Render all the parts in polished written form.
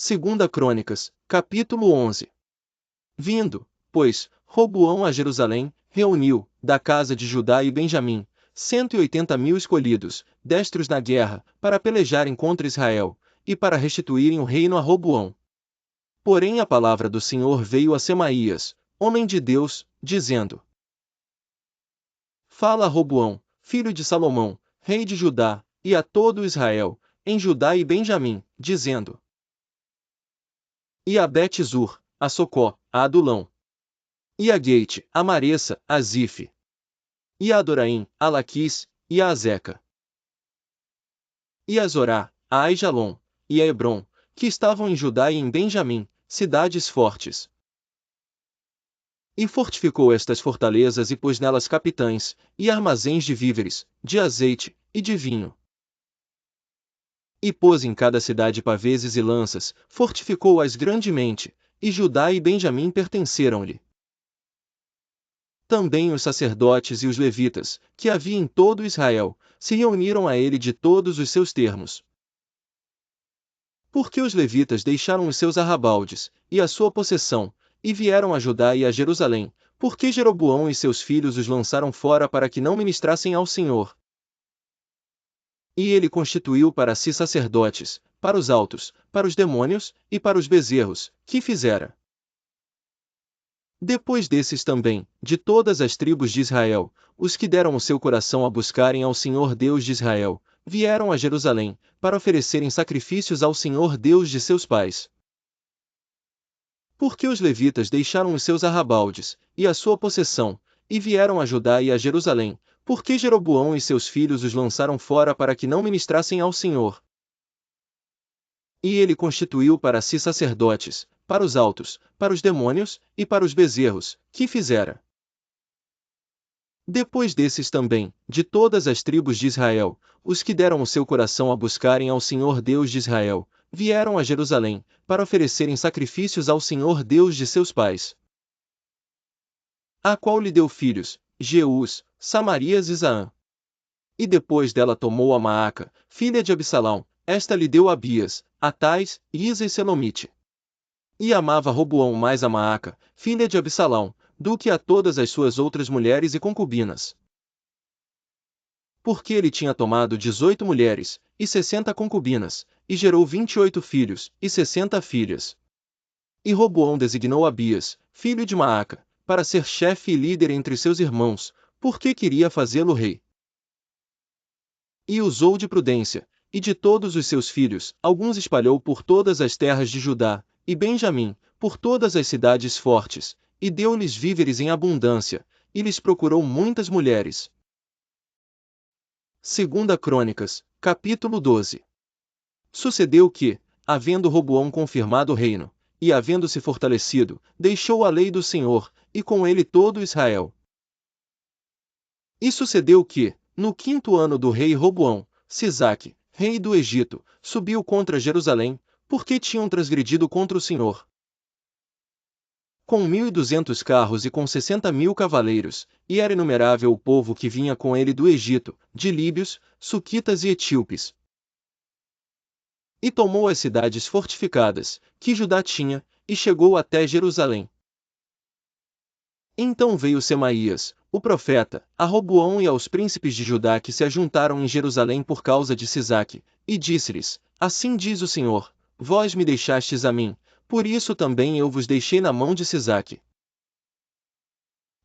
Segunda Crônicas, capítulo 11. Vindo, pois, Roboão a Jerusalém, reuniu, da casa de Judá e Benjamim, 180.000 escolhidos, destros na guerra, para pelejarem contra Israel, e para restituírem o reino a Roboão. Porém a palavra do Senhor veio a Semaías, homem de Deus, dizendo: Fala a Roboão, filho de Salomão, rei de Judá, e a todo Israel, em Judá e Benjamim, dizendo: E a Bet-Zur, a Socó, a Adulão, e a Gate, a Maressa, a Zife, e a Adoraim, a Laquis, e a Azeca, e a Zorá, a Aijalon, e a Hebron, que estavam em Judá e em Benjamim, cidades fortes. E fortificou estas fortalezas e pôs nelas capitães, e armazéns de víveres, de azeite, e de vinho. E pôs em cada cidade paveses e lanças, fortificou-as grandemente, e Judá e Benjamim pertenceram-lhe. Também os sacerdotes e os levitas, que havia em todo Israel, se reuniram a ele de todos os seus termos. Porque os levitas deixaram os seus arrabaldes, e a sua possessão, e vieram a Judá e a Jerusalém, porque Jeroboão e seus filhos os lançaram fora para que não ministrassem ao Senhor. E ele constituiu para si sacerdotes, para os altos, para os demônios, e para os bezerros, que fizera. Depois desses também, de todas as tribos de Israel, os que deram o seu coração a buscarem ao Senhor Deus de Israel, vieram a Jerusalém, para oferecerem sacrifícios ao Senhor Deus de seus pais. Porque os levitas deixaram os seus arrabaldes, e a sua possessão, e vieram a Judá e a Jerusalém, porque Jeroboão e seus filhos os lançaram fora para que não ministrassem ao Senhor. E ele constituiu para si sacerdotes, para os altos, para os demônios, e para os bezerros, que fizera. Depois desses também, de todas as tribos de Israel, os que deram o seu coração a buscarem ao Senhor Deus de Israel, vieram a Jerusalém, para oferecerem sacrifícios ao Senhor Deus de seus pais. A qual lhe deu filhos, Jeús, Samarias e Zaã. E depois dela tomou a Maaca, filha de Absalão, esta lhe deu Abias, Atais, Isa e Selomite. E amava Roboão mais a Maaca, filha de Absalão, do que a todas as suas outras mulheres e concubinas. Porque ele tinha tomado 18 mulheres, e 60 concubinas, e gerou 28 filhos, e 60 filhas. E Roboão designou Abias, filho de Maaca, para ser chefe e líder entre seus irmãos, porque queria fazê-lo rei. E usou de prudência, e de todos os seus filhos, alguns espalhou por todas as terras de Judá, e Benjamim, por todas as cidades fortes, e deu-lhes víveres em abundância, e lhes procurou muitas mulheres. Segunda Crônicas, capítulo 12. Sucedeu que, havendo Roboão confirmado o reino, e havendo-se fortalecido, deixou a lei do Senhor, e com ele todo Israel. E sucedeu que, no 5º ano do rei Roboão, Sisaque, rei do Egito, subiu contra Jerusalém, porque tinham transgredido contra o Senhor. Com 1.200 carros e com 60.000 cavaleiros, e era inumerável o povo que vinha com ele do Egito, de líbios, suquitas e etíopes. E tomou as cidades fortificadas, que Judá tinha, e chegou até Jerusalém. Então veio Semaías, o profeta, a Roboão e aos príncipes de Judá que se ajuntaram em Jerusalém por causa de Sisaque, e disse-lhes: Assim diz o Senhor, vós me deixastes a mim, por isso também eu vos deixei na mão de Sisaque.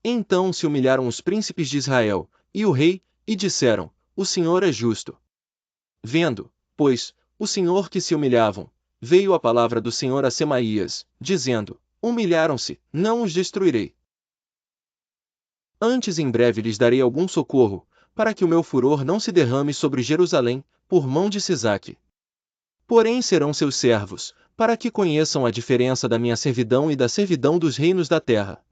Então se humilharam os príncipes de Israel, e o rei, e disseram: O Senhor é justo. Vendo, pois, o Senhor que se humilhavam, veio a palavra do Senhor a Semaías, dizendo: Humilharam-se, não os destruirei. Antes em breve lhes darei algum socorro, para que o meu furor não se derrame sobre Jerusalém, por mão de Sisaque. Porém serão seus servos, para que conheçam a diferença da minha servidão e da servidão dos reinos da terra.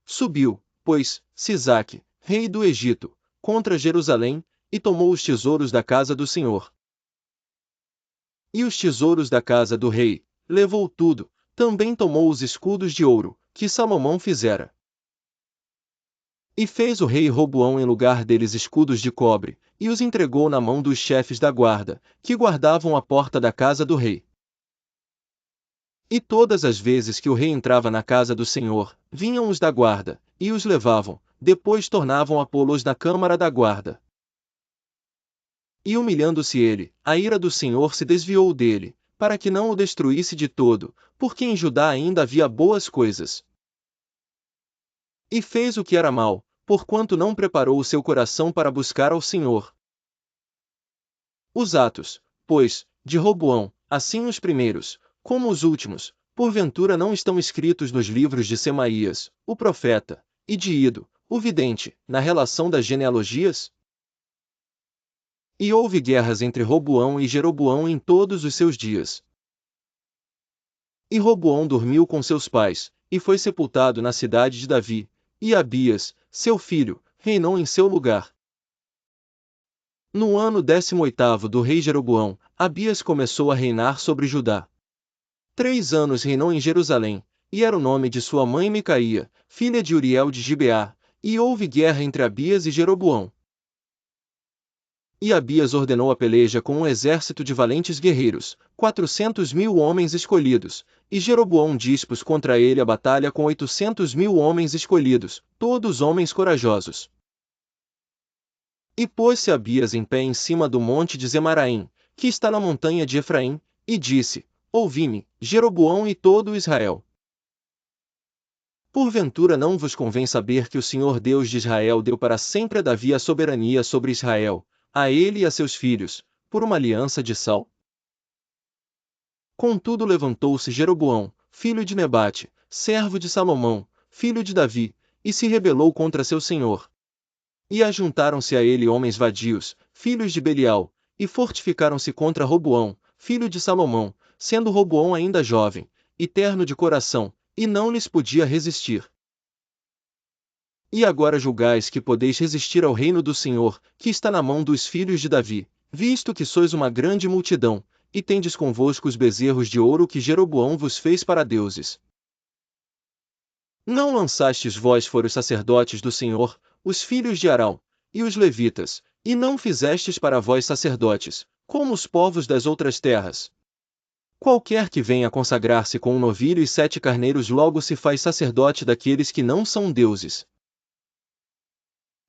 Subiu, pois, Sisaque, rei do Egito, contra Jerusalém, e tomou os tesouros da casa do Senhor. E os tesouros da casa do rei, levou tudo, também tomou os escudos de ouro, que Salomão fizera. E fez o rei Roboão em lugar deles escudos de cobre, e os entregou na mão dos chefes da guarda, que guardavam a porta da casa do rei. E todas as vezes que o rei entrava na casa do Senhor, vinham os da guarda, e os levavam, depois tornavam a pô-los na câmara da guarda. E humilhando-se ele, a ira do Senhor se desviou dele, para que não o destruísse de todo, porque em Judá ainda havia boas coisas. E fez o que era mal, porquanto não preparou o seu coração para buscar ao Senhor. Os atos, pois, de Roboão, assim os primeiros, como os últimos, porventura não estão escritos nos livros de Semaías, o profeta, e de Ido, o vidente, na relação das genealogias? E houve guerras entre Roboão e Jeroboão em todos os seus dias. E Roboão dormiu com seus pais, e foi sepultado na cidade de Davi, e Abias, seu filho, reinou em seu lugar. No ano 18º do rei Jeroboão, Abias começou a reinar sobre Judá. 3 anos reinou em Jerusalém, e era o nome de sua mãe Micaía, filha de Uriel de Gibeá, e houve guerra entre Abias e Jeroboão. E Abias ordenou a peleja com um exército de valentes guerreiros, 400.000 homens escolhidos, e Jeroboão dispôs contra ele a batalha com 800.000 homens escolhidos, todos homens corajosos. E pôs-se Abias em pé em cima do monte de Zemaraim, que está na montanha de Efraim, e disse: Ouvi-me, Jeroboão e todo Israel. Porventura não vos convém saber que o Senhor Deus de Israel deu para sempre a Davi a soberania sobre Israel, a ele e a seus filhos, por uma aliança de sal? Contudo levantou-se Jeroboão, filho de Nebate, servo de Salomão, filho de Davi, e se rebelou contra seu senhor. E ajuntaram-se a ele homens vadios, filhos de Belial, e fortificaram-se contra Roboão, filho de Salomão, sendo Roboão ainda jovem, e terno de coração, e não lhes podia resistir. E agora julgais que podeis resistir ao reino do Senhor, que está na mão dos filhos de Davi, visto que sois uma grande multidão, e tendes convosco os bezerros de ouro que Jeroboão vos fez para deuses. Não lançastes vós fora os sacerdotes do Senhor, os filhos de Arão, e os levitas, e não fizestes para vós sacerdotes, como os povos das outras terras. Qualquer que venha consagrar-se com um novilho e 7 carneiros logo se faz sacerdote daqueles que não são deuses.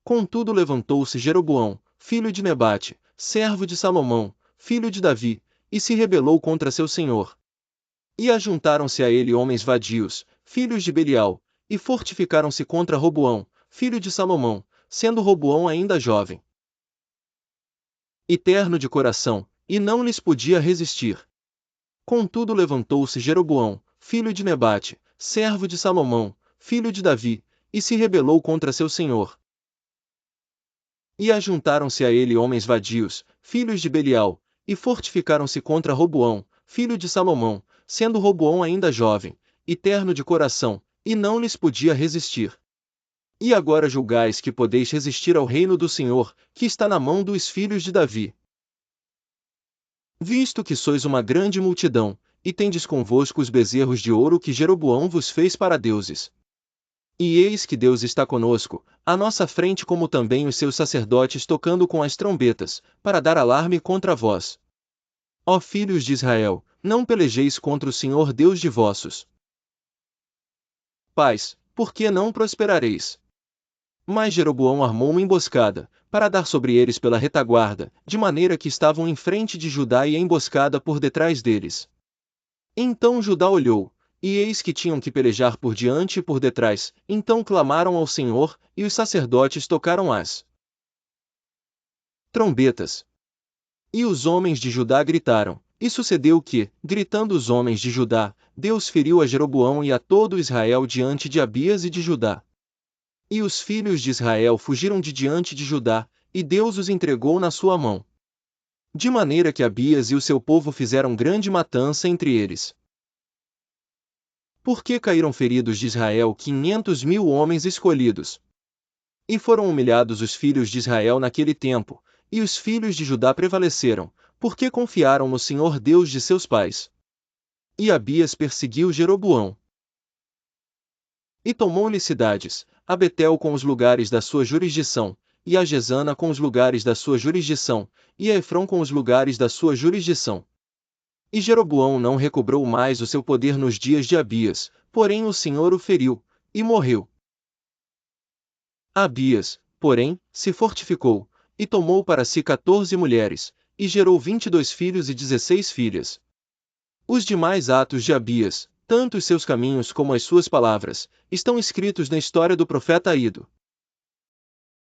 Contudo levantou-se Jeroboão, filho de Nebate, servo de Salomão, filho de Davi, e se rebelou contra seu senhor. E ajuntaram-se a ele homens vadios, filhos de Belial, e fortificaram-se contra Roboão, filho de Salomão, sendo Roboão ainda jovem. E terno de coração, e não lhes podia resistir. Contudo levantou-se Jeroboão, filho de Nebate, servo de Salomão, filho de Davi, e se rebelou contra seu senhor. E ajuntaram-se a ele homens vadios, filhos de Belial, e fortificaram-se contra Roboão, filho de Salomão, sendo Roboão ainda jovem, e terno de coração, e não lhes podia resistir. E agora julgais que podeis resistir ao reino do Senhor, que está na mão dos filhos de Davi. Visto que sois uma grande multidão, e tendes convosco os bezerros de ouro que Jeroboão vos fez para deuses. E eis que Deus está conosco, à nossa frente como também os seus sacerdotes tocando com as trombetas, para dar alarme contra vós. Ó filhos de Israel, não pelejeis contra o Senhor Deus de vossos pais, porque não prosperareis. Mas Jeroboão armou uma emboscada, para dar sobre eles pela retaguarda, de maneira que estavam em frente de Judá e a emboscada por detrás deles. Então Judá olhou, e eis que tinham que pelejar por diante e por detrás, então clamaram ao Senhor, e os sacerdotes tocaram as trombetas. E os homens de Judá gritaram, e sucedeu que, gritando os homens de Judá, Deus feriu a Jeroboão e a todo Israel diante de Abias e de Judá. E os filhos de Israel fugiram de diante de Judá, e Deus os entregou na sua mão. De maneira que Abias e o seu povo fizeram grande matança entre eles. Porque caíram feridos de Israel 500.000 homens escolhidos. E foram humilhados os filhos de Israel naquele tempo, e os filhos de Judá prevaleceram, porque confiaram no Senhor Deus de seus pais. E Abias perseguiu Jeroboão. E tomou-lhe cidades, a Betel com os lugares da sua jurisdição, e a Gesana com os lugares da sua jurisdição, e a Efrão com os lugares da sua jurisdição. E Jeroboão não recobrou mais o seu poder nos dias de Abias, porém o Senhor o feriu, e morreu. Abias, porém, se fortificou, e tomou para si 14 mulheres, e gerou 22 filhos e 16 filhas. Os demais atos de Abias, tanto os seus caminhos como as suas palavras, estão escritos na história do profeta Ido.